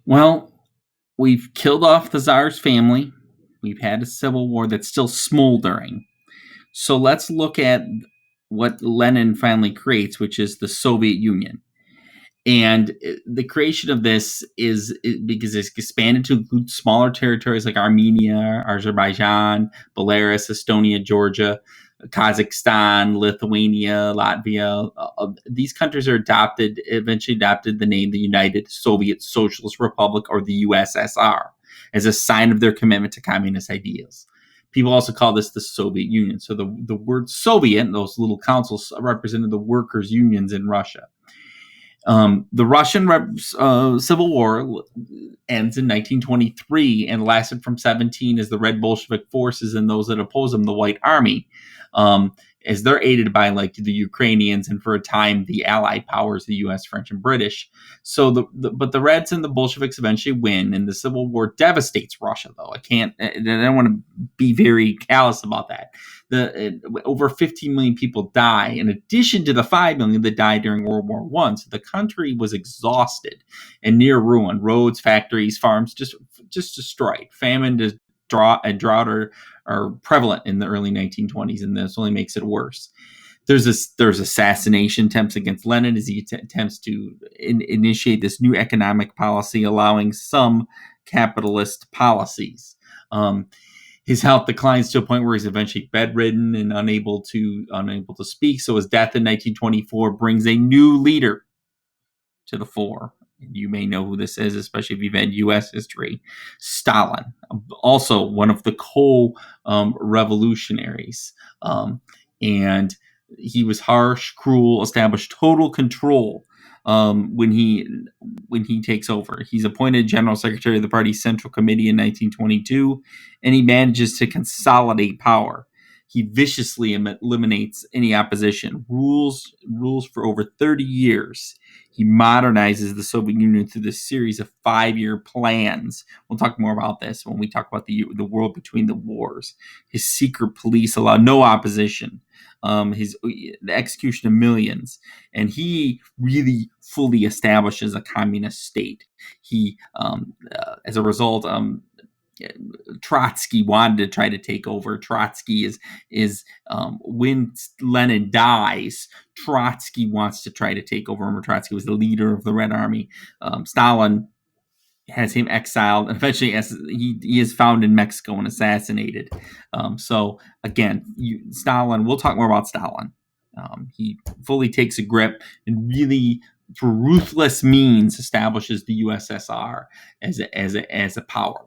Well, we've killed off the Tsar's family. We've had a civil war that's still smoldering. So let's look at what Lenin finally creates, which is the Soviet Union. And the creation of this is because it's expanded to include smaller territories like Armenia, Azerbaijan, Belarus, Estonia, Georgia, Kazakhstan, Lithuania, Latvia. These countries eventually adopted the name the United Soviet Socialist Republic, or the USSR, as a sign of their commitment to communist ideals. People also call this the Soviet Union. So the word Soviet, those little councils, represented the workers' unions in Russia. The Russian Civil War ends in 1923 and lasted from 17 as the Red Bolshevik forces and those that oppose them, the White Army, as they're aided by like the Ukrainians and for a time the Allied powers, the U.S., French, and British. So but the Reds and the Bolsheviks eventually win, and the Civil War devastates Russia. Though I don't want to be very callous about that. Over 15 million people die, in addition to the 5 million that died during World War I. So the country was exhausted and near ruin. Roads, factories, farms just destroyed. Famine and drought are prevalent in the early 1920s, and this only makes it worse. There's assassination attempts against Lenin as he attempts to initiate this new economic policy, allowing some capitalist policies. His health declines to a point where he's eventually bedridden and unable to speak. So his death in 1924 brings a new leader to the fore. You may know who this is, especially if you've had U.S. history. Stalin, also one of the co-revolutionaries. And he was harsh, cruel, established total control when he takes over. He's appointed general secretary of the party's Central Committee in 1922, and he manages to consolidate power. He viciously eliminates any opposition, rules for over 30 years. He modernizes the Soviet Union through this series of 5-year plans. We'll talk more about this when we talk about the world between the wars. His secret police allow no opposition. The execution of millions, and he really fully establishes a communist state. He, as a result, Trotsky wanted to try to take over. Trotsky is when Lenin dies, Trotsky wants to try to take over. Remember, Trotsky was the leader of the Red Army. Stalin has him exiled, and eventually he is found in Mexico and assassinated. So again, Stalin, we'll talk more about Stalin. He fully takes a grip and really, through ruthless means, establishes the USSR as a power.